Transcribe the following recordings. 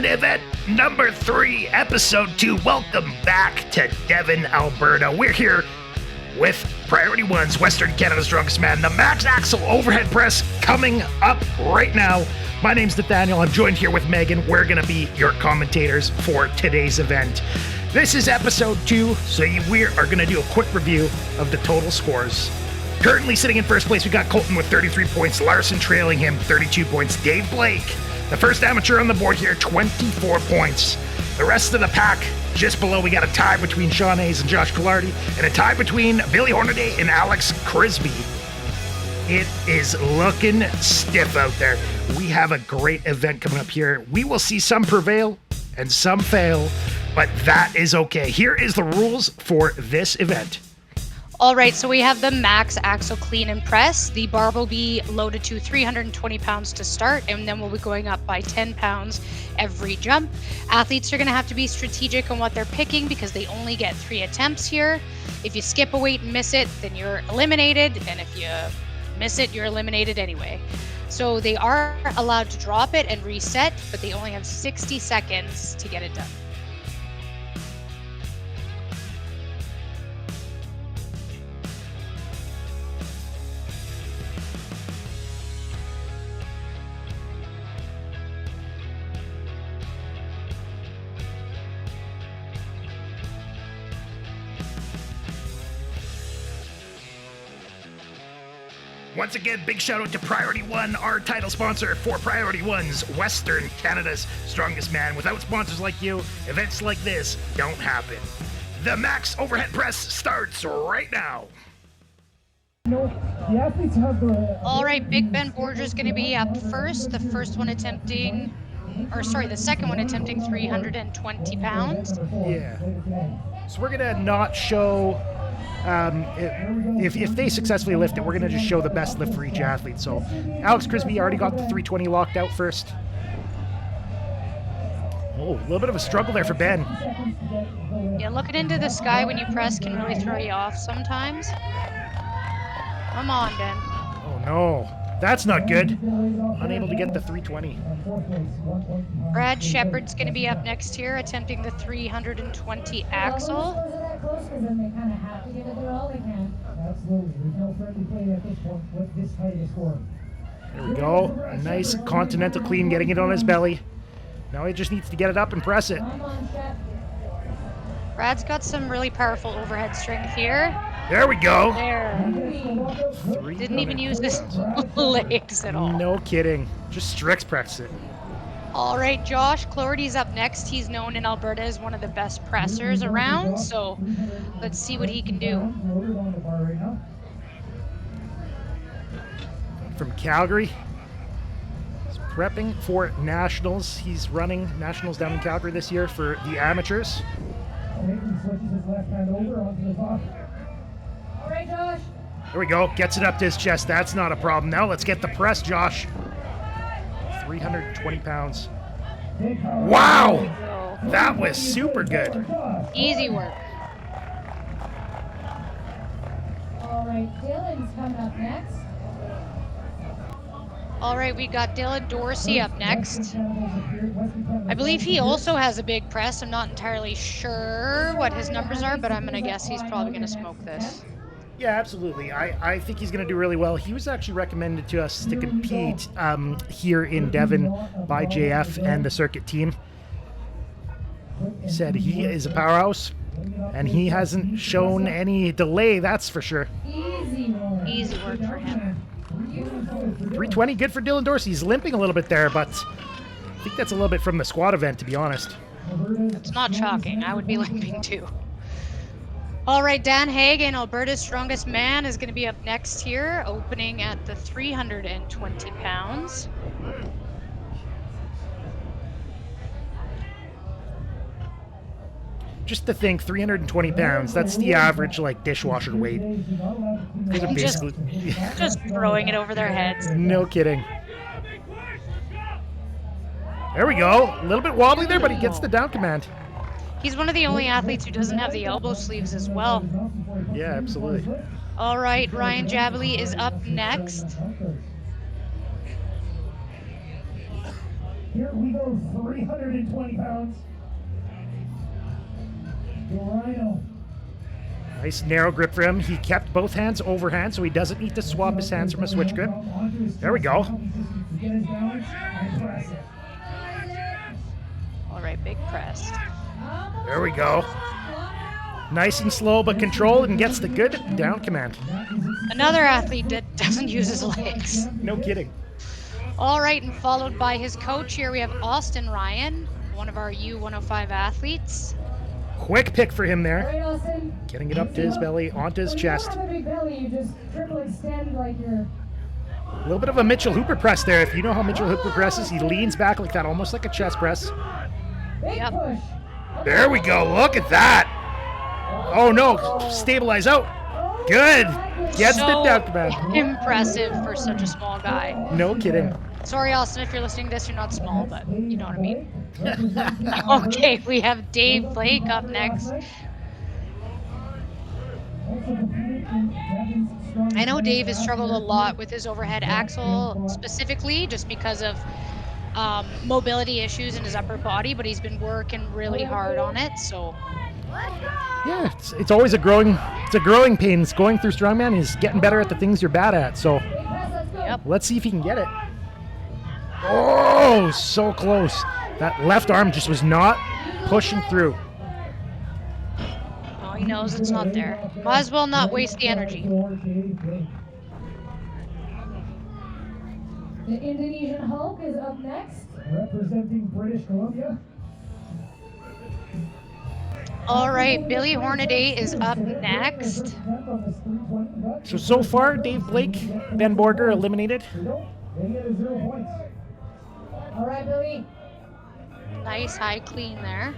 gentlemen, event number 3, episode 2. Welcome back to Devon, Alberta. We're here with Priority1's Western Canada's Strongest Man, the Max Axle Overhead Press, coming up right now. My name's Nathaniel. I'm joined here with Megan. We're going to be your commentators for today's event. This is episode 2, so we are going to do a quick review of the total scores. Currently sitting in first place, we got Colten with 33 points, Larson trailing him 32 points, Dave Blake, the first amateur on the board here, 24 points. The rest of the pack, just below, we got a tie between Sean Hayes and Josh Collardi, and a tie between Billy Hornaday and Alex Crisby. It is looking stiff out there. We have a great event coming up here. We will see some prevail and some fail, but that is okay. Here is the rules for this event. All right, so we have the max axle clean and press. The bar will be loaded to 320 pounds to start, and then we'll be going up by 10 pounds every jump. Athletes are going to have to be strategic on what they're picking because they only get 3 attempts here. If you skip a weight and miss it, then you're eliminated, and if you miss it, you're eliminated anyway. So they are allowed to drop it and reset, but they only have 60 seconds to get it done. Once again, big shout out to Priority1, our title sponsor for Priority1's Western Canada's Strongest Man. Without sponsors like you, events like this don't happen. The max overhead press starts right now. All right, Big Ben Borger is going to be up first. The second one attempting 320 pounds. Yeah. So we're going to not show... If they successfully lift it, we're going to just show the best lift for each athlete. So Alex Crisby already got the 320 locked out first. Oh, a little bit of a struggle there for Ben. Yeah, looking into the sky when you press can really throw you off sometimes. Come on, Ben. Oh no, that's not good. Unable to get the 320. Brad Shepard's going to be up next here, attempting the 320 axle. And they kind of have to get it there all they can. Absolutely. There's no friendly play at this point with this tight a score. There we go. A nice continental clean, getting it on his belly. Now he just needs to get it up and press it. Brad's got some really powerful overhead strength here. There we go. There. Didn't even use his legs at all. No kidding. Just strict press it. All right, Josh Collardi's up next. He's known in Alberta as one of the best pressers around, so let's see what he can do. From Calgary, he's prepping for nationals. He's running nationals down in Calgary this year for the amateurs. All right, Josh. There we go. Gets it up to his chest. That's not a problem. Now let's get the press, Josh. 320 pounds. Wow! That was super good. Easy work. All right, Dylan's coming up next. All right, we got Dylan Dorsey up next. I believe he also has a big press. I'm not entirely sure what his numbers are, but I'm going to guess he's probably going to smoke this. Yeah, absolutely. I think he's going to do really well. He was actually recommended to us to compete here in Devon by JF and the circuit team. He said he is a powerhouse, and he hasn't shown any delay, that's for sure. Easy work for him. 320, good for Dylan Dorsey. He's limping a little bit there, but I think that's a little bit from the squad event, to be honest. It's not shocking. I would be limping too. All right, Dan Hagan, Alberta's Strongest Man, is going to be up next here, opening at the 320 pounds. Just to think, 320 pounds, that's the average, like, dishwasher weight. Just throwing it over their heads. No kidding. There we go. A little bit wobbly there, but he gets the down command. He's one of the only athletes who doesn't have the elbow sleeves as well. Yeah, absolutely. All right, Ryan Jabley is up next. Here we go, 320 pounds. Rhino. Nice narrow grip for him. He kept both hands overhand, so he doesn't need to swap his hands from a switch grip. There we go. All right, big press. There we go. Nice and slow, but controlled, and gets the good down command. Another athlete that doesn't use his legs. No kidding. All right, and followed by his coach here, we have Austin Ryan, one of our U105 athletes. Quick pick for him All there. right, Austin. Getting it up to his belly, onto his When you chest. don't have a big belly, you just triple extend like you're... A little bit of a Mitchell Hooper press there. If you know how Mitchell Hooper presses, he leans back like that, almost like a chest press. Big Yep. push. There we go. Look at that. Oh no, stabilize out. Good. Gets the down command. Impressive for such a small guy. No kidding. Sorry, Austin, if you're listening to this, you're not small, but you know what I mean. Okay, we have Dave Blake up next. I know Dave has struggled a lot with his overhead axle, specifically just because of mobility issues in his upper body, but he's been working really hard on it. So Yeah, it's always a growing pain. It's going through Strongman. He's getting better at the things you're bad at. So yep. let's see if he can get it. Oh, so close. That left arm just was not pushing through. Oh, he knows it's not there. Might as well not waste the energy. The Indonesian Hulk is up next. Representing British Columbia. All right, Billy Hornaday is up next. So far, Dave Blake, Ben Borger eliminated. They get a 0 points. All right, Billy. Nice high clean there.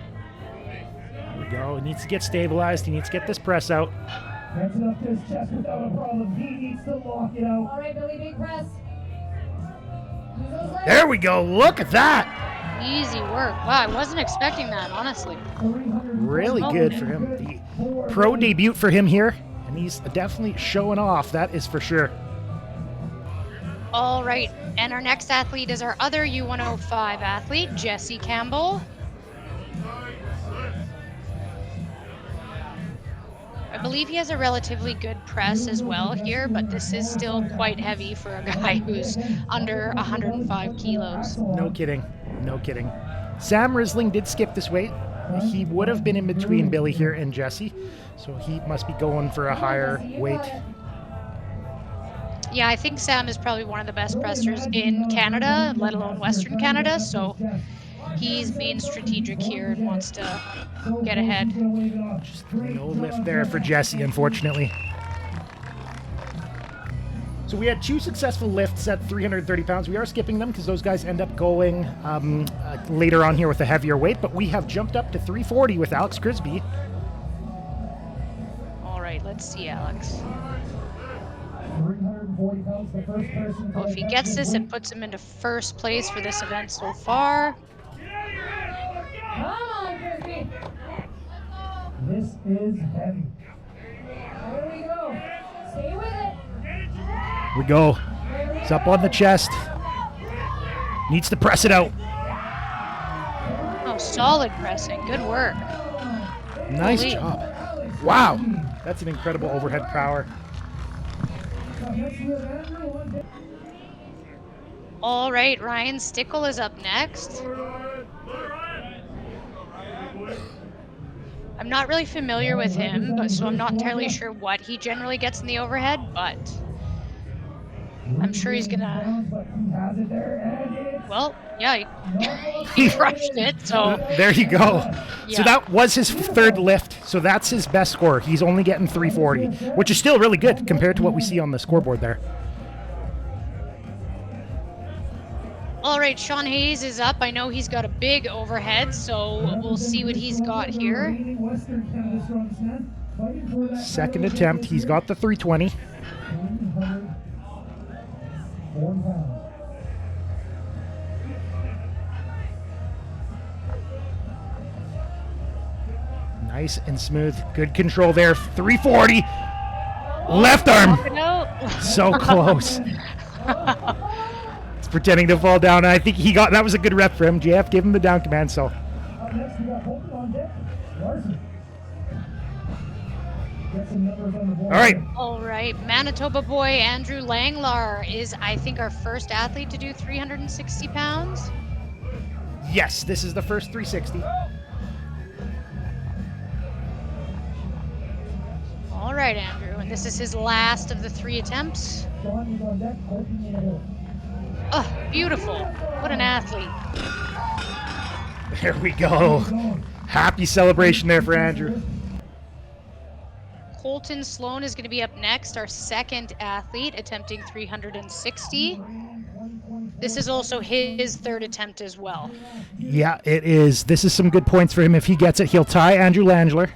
There we go. He needs to get stabilized. He needs to get this press out. Gets it up to his chest without a problem. He needs to lock it out. All right, Billy, big press. There we go. Look at that. Easy work. Wow, I wasn't expecting that, honestly. Really good for him. The pro debut for him here. And he's definitely showing off. That is for sure. All right, and our next athlete is our other U105 athlete, Jesse Campbell. I believe he has a relatively good press as well here, but this is still quite heavy for a guy who's under 105 kilos. No kidding. No kidding. Sam Risling did skip this weight. He would have been in between Billy here and Jesse, so he must be going for a higher weight. Yeah, I think Sam is probably one of the best pressers in Canada, let alone Western Canada, so he's being strategic here and wants to get ahead. Just no lift there for Jesse, unfortunately. So we had 2 successful lifts at 330 pounds. We are skipping them because those guys end up going later on here with a heavier weight, but we have jumped up to 340 with Alex Crisby. All right, let's see, Alex. 340 pounds, the first person. Well, if he gets this, it puts him into first place for this event so far. Come on, Crisby. This is heavy. There we go. Stay with it. We go. He's up on the chest. Needs to press it out. Oh, solid pressing. Good work. Nice Holy. job. Wow. That's an incredible overhead power. All right, Ryan Stickle is up next. I'm not really familiar with him, but so I'm not entirely sure what he generally gets in the overhead, but I'm sure he's gonna. Well, yeah, he crushed it. So There you go. Yeah. So that was his 3rd lift. So that's his best score. He's only getting 340, which is still really good compared to what we see on the scoreboard there. all right, Sean Hayes is up. I know he's got a big overhead, so we'll see what he's got here. Second attempt. He's got the 320. Nice and smooth. Good control there. 340. Left arm. No. So close. pretending to fall down. I think that was a good rep for him. JF gave him the down command, so. Up next, we got Colten on deck. Larson. Get some numbers on the board. All right. Manitoba boy Andrew Langelaar is, I think, our first athlete to do 360 pounds. Yes, this is the first 360. All right, Andrew, and this is his last of the 3 attempts. John is on deck. Colten in the hole. Oh, beautiful. What an athlete. There we go. Happy celebration there for Andrew. Colten Sloan is going to be up next, our second athlete, attempting 360. This is also his third attempt as well. Yeah, it is. This is some good points for him. If he gets it, he'll tie Andrew Langelaar.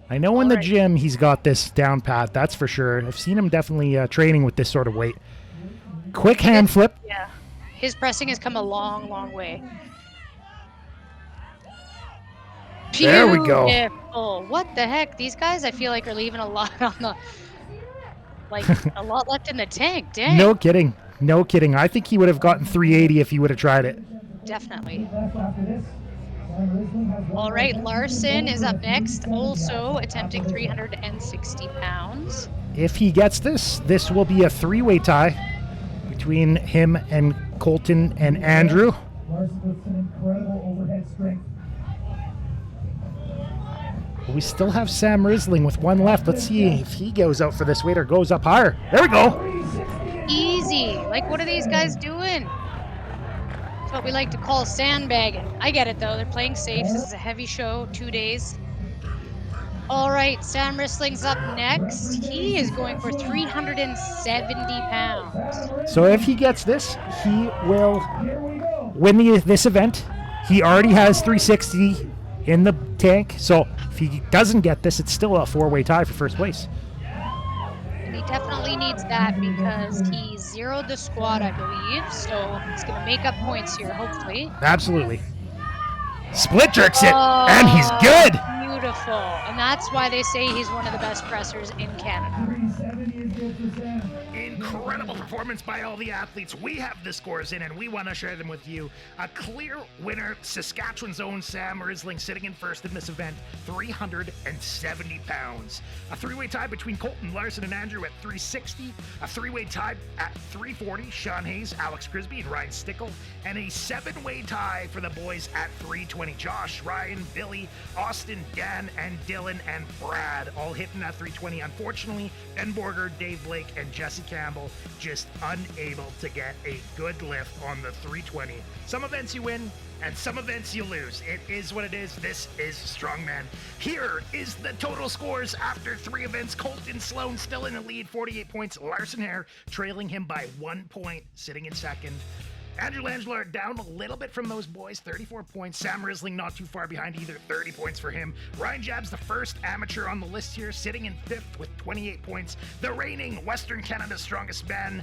I know in the gym he's got this down pat, that's for sure. I've seen him definitely training with this sort of weight. Quick hand flip. Yeah, his pressing has come a long, long way. There we go. Beautiful. What the heck? These guys, I feel like, are leaving a lot on the, like, a lot left in the tank. Dang. No kidding. No kidding. I think he would have gotten 380 if he would have tried it. Definitely. All right, Larson is up next, also attempting 360 pounds. If he gets this, this will be a 3-way tie between him and Colten and Andrew. Larson with some incredible overhead strength. We still have Sam Risling with one left. Let's see if he goes out for this weight or goes up higher. There we go. Easy. Like, what are these guys doing? That's what we like to call sandbagging. I get it, though. They're playing safe. This is a heavy show, 2 days. All right, Sam Risling's up next. He is going for 370 pounds. So if he gets this, he will win this event. He already has 360 in the tank. So if he doesn't get this, it's still a 4-way tie for first place. And he definitely needs that because he zeroed the squat, I believe. So he's going to make up points here, hopefully. Absolutely. Split jerks it, and he's good. Beautiful. And that's why they say he's one of the best pressers in Canada. 370 is good for Sam. Incredible performance by all the athletes. We have the scores in, and we want to share them with you. A clear winner, Saskatchewan's own Sam Risling, sitting in first in this event, 370 pounds. A 3-way tie between Colten, Larson, and Andrew at 360. A 3-way tie at 340, Sean Hayes, Alex Crisby, and Ryan Stickle. And a 7-way tie for the boys at 320. Josh, Ryan, Billy, Austin, Dan, and Dylan, and Brad all hitting that 320. Unfortunately, Ben Borger, Dave Blake, and Jesse Campbell just unable to get a good lift on the 320. Some events you win, and some events you lose. It is what it is. This is Strongman. Here is the total scores after 3 events. Colten Sloan still in the lead, 48 points. Larson Hehr trailing him by 1 point, sitting in second. Andrew Langelaar down a little bit from those boys, 34 points. Sam Risling not too far behind either, 30 points for him. Ryan Jab's the first amateur on the list here, sitting in 5th with 28 points. The reigning Western Canada's strongest man,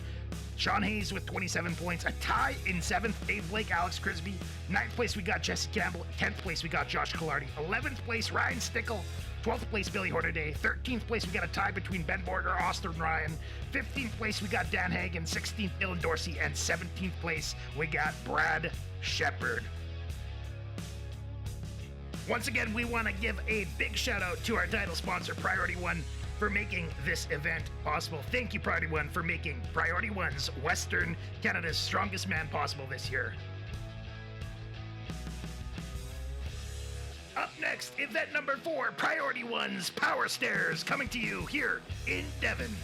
Sean Hayes with 27 points. A tie in 7th, Dave Blake, Alex Crisby. 9th place, we got Jesse Campbell. 10th place, we got Josh Collardi. 11th place, Ryan Stickle. 12th place, Billy Hornaday. 13th place, we got a tie between Ben Borger, Austin Ryan. 15th place, we got Dan Hagan. 16th, Dylan Dorsey. And 17th place, we got Brad Shepard. Once again, we want to give a big shout out to our title sponsor, Priority1, for making this event possible. Thank you, Priority1, for making Priority1's Western Canada's strongest man possible this year. Up next, event number 4, Priority1's Power Stairs, coming to you here in Devon.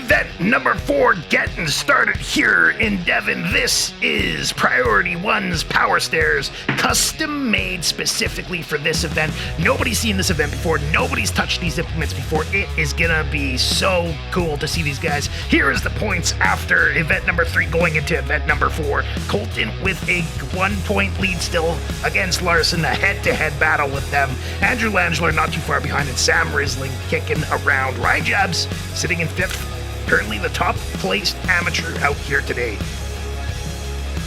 Event number 4 getting started here in Devon. This is Priority1's Power Stairs, custom made specifically for this event. Nobody's seen this event before. Nobody's touched these implements before. It is gonna be so cool to see these guys. Here is the points after event number 3 going into event number 4. Colten with a 1-point lead still against Larson, a head-to-head battle with them. Andrew Langelaar not too far behind, and Sam Risling kicking around. Ryan Jabs sitting in 5th. Currently the top placed amateur out here today.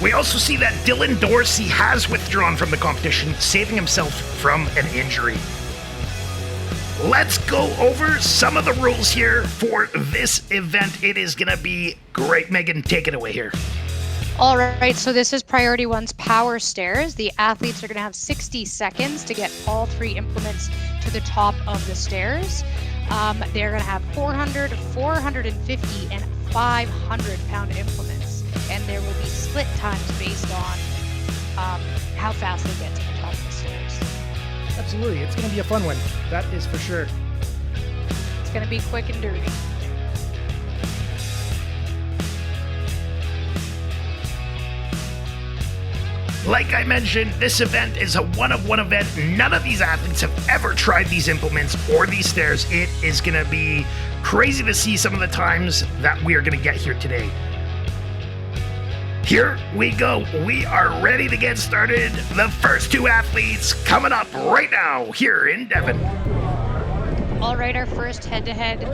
We also see that Dylan Dorsey has withdrawn from the competition, saving himself from an injury. Let's go over some of the rules here for this event. It is going to be great. Megan, take it away here. All right, so this is Priority1's Power Stairs. The athletes are going to have 60 seconds to get all 3 implements to the top of the stairs. They're going to have 400, 450, and 500-pound implements, and there will be split times based on how fast they get to the top of the stairs. Absolutely, it's going to be a fun one. That is for sure. It's going to be quick and dirty. Like I mentioned, this event is a one-of-one event. None of these athletes have ever tried these implements or these stairs. It is going to be crazy to see some of the times that we are going to get here today. Here we go. We are ready to get started. The first 2 athletes coming up right now here in Devon. All right, our first head-to-head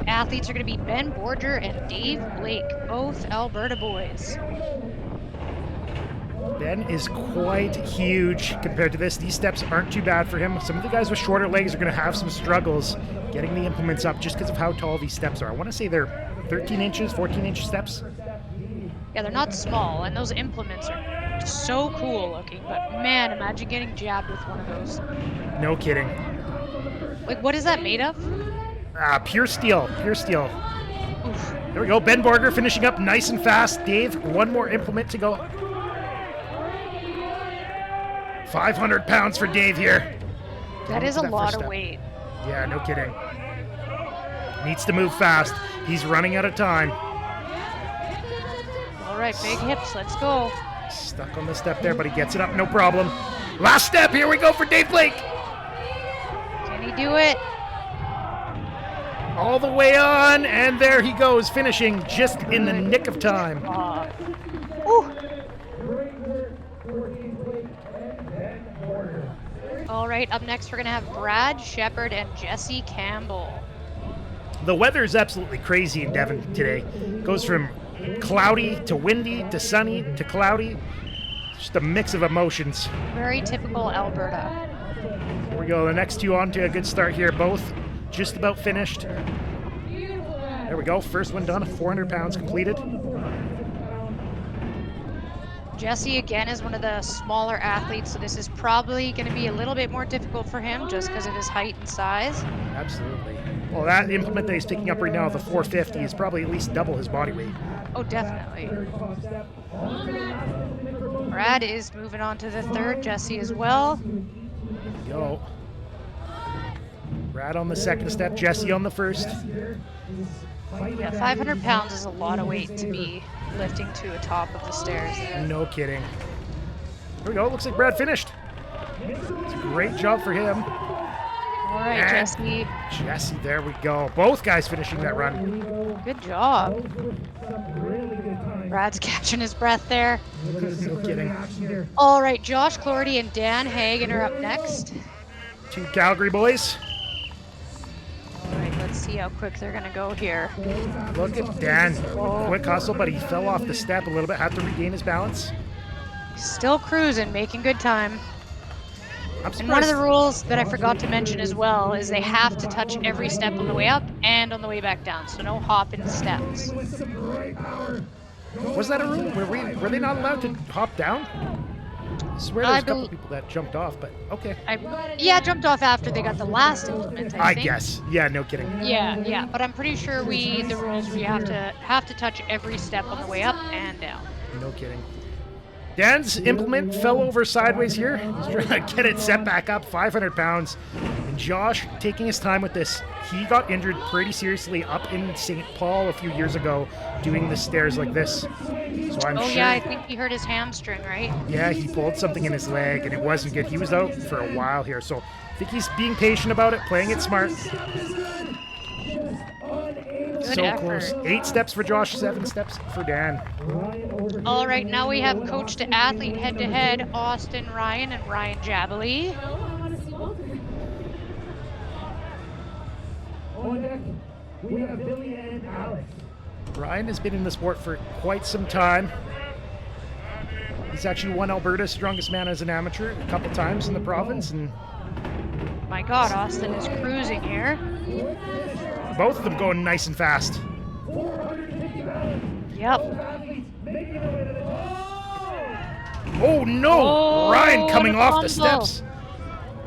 athletes are going to be Ben Borger and Dave Blake, both Alberta boys. Ben is quite huge compared to this. These steps aren't too bad for him. Some of the guys with shorter legs are going to have some struggles getting the implements up just because of how tall these steps are. I want to say they're 13 inches, 14-inch steps. Yeah, they're not small, and those implements are so cool looking, but man, imagine getting jabbed with one of those. No kidding. Like, what is that made of? Pure steel, pure steel. Oof. There we go, Ben Borger finishing up nice and fast. Dave, one more implement to go. 500 pounds for Dave here. That is a lot of weight. Yeah, no kidding. Needs to move fast. He's running out of time. All right, big hips, let's go. Stuck on the step there, but he gets it up, no problem. Last step, here we go for Dave Blake. Can he do it? All the way on, and there he goes, finishing just in the nick of time. Ooh. All right, up next we're going to have Brad Shepard and Jesse Campbell. The weather is absolutely crazy in Devon today. Goes from cloudy to windy to sunny to cloudy. Just a mix of emotions. Very typical Alberta. Here we go, the next 2 on to a good start here. Both just about finished. There we go, first one done, 400 pounds completed. Jesse, again, is one of the smaller athletes, so this is probably going to be a little bit more difficult for him just because of his height and size. Absolutely. Well, that implement that he's picking up right now, the 450, is probably at least double his body weight. Oh, definitely. Brad is moving on to the 3rd, Jesse as well. There we go. Brad on the 2nd step, Jesse on the 1st. Yeah, 500 pounds is a lot of weight to be lifting to the top of the stairs there. No kidding. There we go. Looks like Brad finished. It's a great job for him. All right, And Jesse. Jesse, there we go. Both guys finishing that run. Good job. Brad's catching his breath there. No kidding. All right, Josh Clorty and Dan Hagan are up next. 2 Calgary boys. All right, let's see how quick they're going to go here. Look at Dan. Quick hustle, but he fell off the step a little bit. Had to regain his balance. Still cruising, making good time. I'm And one of surprised. the rules that I forgot to mention as well is they have to touch every step on the way up and on the way back down, so no hopping steps. Was that a rule? Were they not allowed to hop down? I swear there's a couple people that jumped off, but okay. Yeah, jumped off after they got the last implement, I think. guess. Yeah, no kidding. Yeah, but I'm pretty sure the rules where you have to touch every step on the way up and down. No kidding. Dan's implement fell over sideways here. He's trying to get it set back up, 500 pounds. And Josh taking his time with this. He got injured pretty seriously up in St. Paul a few years ago doing the stairs like this. So I'm sure. Yeah, I think he hurt his hamstring, right? Yeah, he pulled something in his leg and it wasn't good. He was out for a while here. So I think he's being patient about it, playing it smart. Good So effort. close. 8 steps for Josh, 7 steps for Dan. All right, now we have coach to athlete head-to-head, Austin Ryan and Ryan Jabali. On deck, we have Billy and Alex. Ryan has been in the sport for quite some time. He's actually won Alberta's strongest man as an amateur a couple times in the province, and My God, Austin is cruising here. both of them going nice and fast. Yep. Oh no! Oh, Ryan coming what a off the fumble. steps.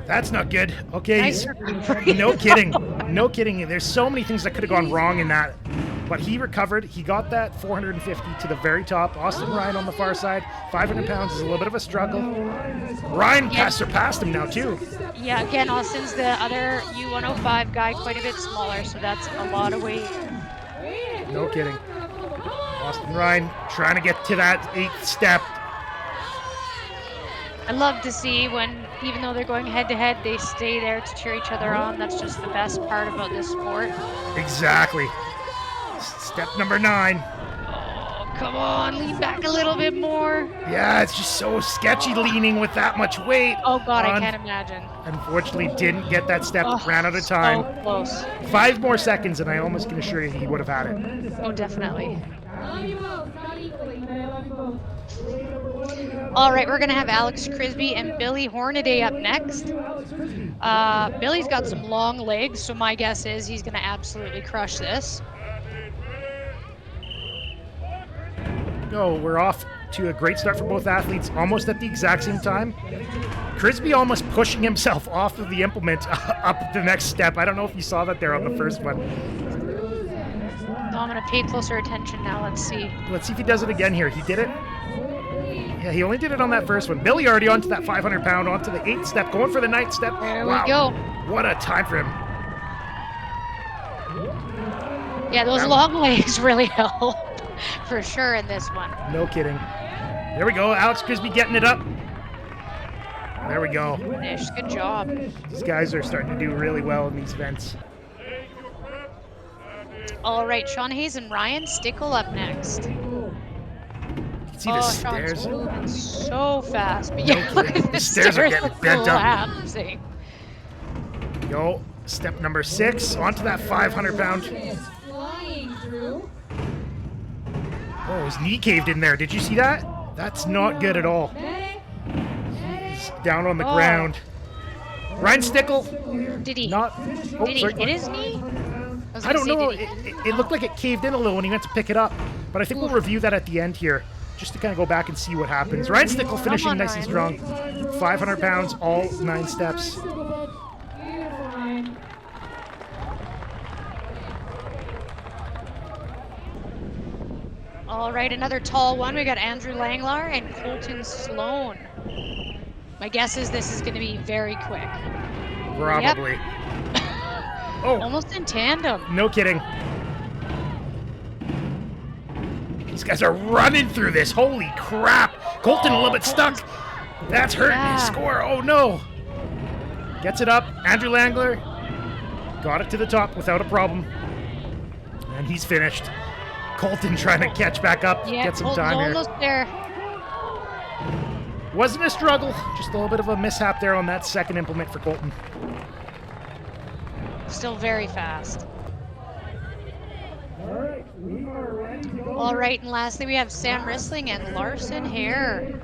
That's not good. Okay, Nice recovery. no kidding. No kidding. There's so many things that could have gone wrong in that. But he recovered. He got that 450 to the very top. Austin Ryan on the far side. 500 pounds is a little bit of a struggle. Ryan surpassed him now too. Yeah, again, Austin's the other U105 guy, quite a bit smaller, so that's a lot of weight. No kidding. Austin Ryan trying to get to that 8th step. I love to see when, even though they're going head-to-head, they stay there to cheer each other on. That's just the best part about this sport. Exactly. Step number 9. Oh, come on, lean back a little bit more. Yeah, it's just so sketchy leaning with that much weight. Oh God, I can't imagine. Unfortunately, didn't get that step. Oh, Ran out of time. So close. 5 more seconds, and I almost can assure you he would have had it. Oh, definitely. All right, we're gonna have Alex Crisby and Billy Hornaday up next. Billy's got some long legs, so my guess is he's gonna absolutely crush this. No, we're off to a great start for both athletes, almost at the exact same time. Crisby almost pushing himself off of the implement up the next step. I don't know if you saw that there on the first one. So I'm gonna pay closer attention now. Let's see. Let's see if he does it again here. He did it. Yeah, he only did it on that first one. Billy already onto that 500 pound, onto the 8th step, going for the 9th step. There Wow. we go. What a time for him. Yeah, those long legs really help for sure in this one. No kidding. There we go. Alex Crisby getting it up. There we go. Finish. Good job. These guys are starting to do really well in these events. All right, Sean Hayes and Ryan Stickle up next. You can see the Sean's stairs. moving so fast. But yeah, look kidding. at The stairs are getting bent up. collapsing. Go. Step number 6. Onto that 500 pound. Oh, his knee caved in there. Did you see that? That's not good at all. He's down on the ground. Ryan Stickle. Did he? Not. Oh, Did he sorry. hit his knee? I don't know. It looked like it caved in a little when he went to pick it up. But I think we'll review that at the end here, just to kind of go back and see what happens. Ryan Stickle finishing on, nice and Ryan. strong. 500 pounds, all 9 steps. All right, another tall one. We got Andrew Langelaar and Colten Sloan. My guess is this is going to be very quick. Probably. Oh, Almost in tandem. no kidding. These guys are running through this. Holy crap. Colten a little bit stuck. That's hurting his Yeah. score. Oh, no. Gets it up. Andrew Langelaar got it to the top without a problem. And he's finished. Colten trying to catch back up, Yeah, get some Colten's time here. almost there. Wasn't a struggle, just a little bit of a mishap there on that second implement for Colten. Still very fast. All right, we are ready to go. All right, and lastly, we have Sam Rissling and Larson Hehr.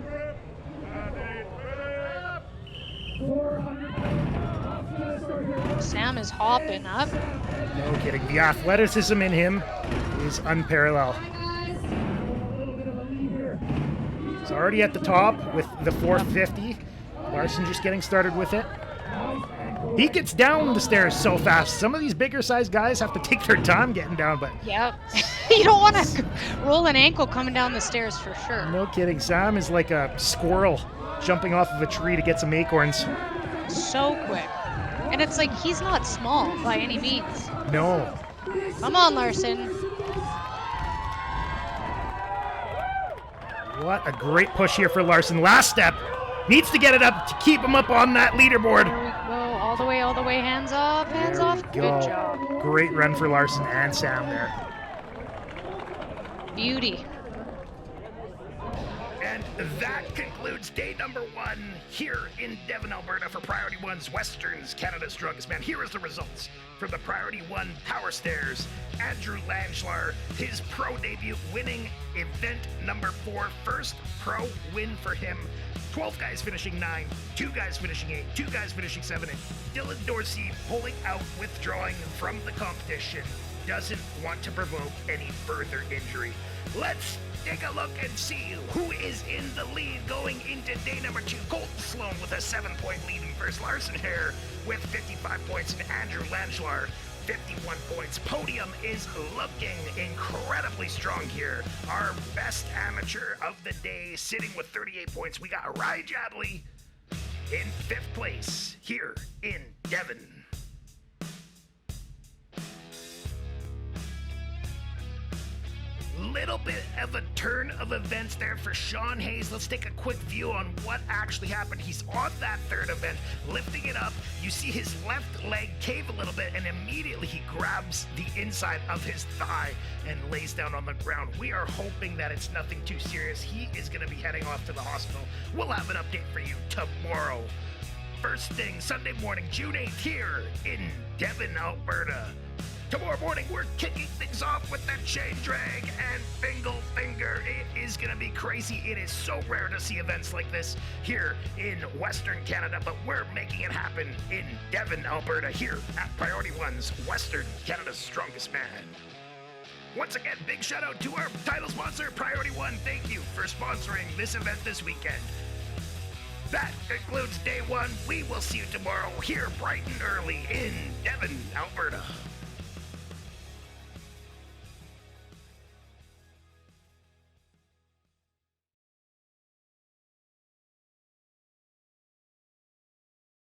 400. Sam is hopping up. No kidding. The athleticism in him is unparalleled. He's already at the top with the 450. Larson just getting started with it. He gets down the stairs so fast. Some of these bigger sized guys have to take their time getting down, but Yep. You don't want to roll an ankle coming down the stairs for sure. no kidding. Sam is like a squirrel jumping off of a tree to get some acorns. So quick. And it's like, he's not small by any means. No. Come on, Larson. What a great push here for Larson. Last step. Needs to get it up to keep him up on that leaderboard. There we go. All the way. Hands off. Hands There off. we go. Good job. Great run for Larson and Sam there. Beauty. And that concludes day number 1 here in Devon, Alberta for Priority 1's Western's Canada's Strongest Man. Here is the results for the Priority 1 Power Stairs. Andrew Langelaar, his pro debut, winning event number 4. First pro win for him. 12 guys finishing 9, 2 guys finishing 8, 2 guys finishing 7, and Dylan Dorsey pulling out, withdrawing from the competition. Doesn't want to provoke any further injury. Let's take a look and see who is in the lead going into day number 2. Colten Sloan with a 7-point lead in first. Larson Hehr with 55 points and Andrew Langelaar 51 points. Podium is looking incredibly strong here. Our best amateur of the day sitting with 38 points. We got Rye Jabley in 5th place here in Devon. Little bit of a turn of events there for Sean Hayes. Let's take a quick view on what actually happened. He's on that 3rd event, lifting it up. You see his left leg cave a little bit, and immediately he grabs the inside of his thigh and lays down on the ground. We are hoping that it's nothing too serious. He is going to be heading off to the hospital. We'll have an update for you tomorrow. First thing, Sunday morning, June 8th, here in Devon, Alberta. Tomorrow morning, we're kicking things off with that chain drag and Fingal Finger. It is going to be crazy. It is so rare to see events like this here in Western Canada, but we're making it happen in Devon, Alberta, here at Priority 1's Western Canada's Strongest Man. Once again, big shout out to our title sponsor, Priority 1. Thank you for sponsoring this event this weekend. That concludes day 1. We will see you tomorrow here bright and early in Devon, Alberta.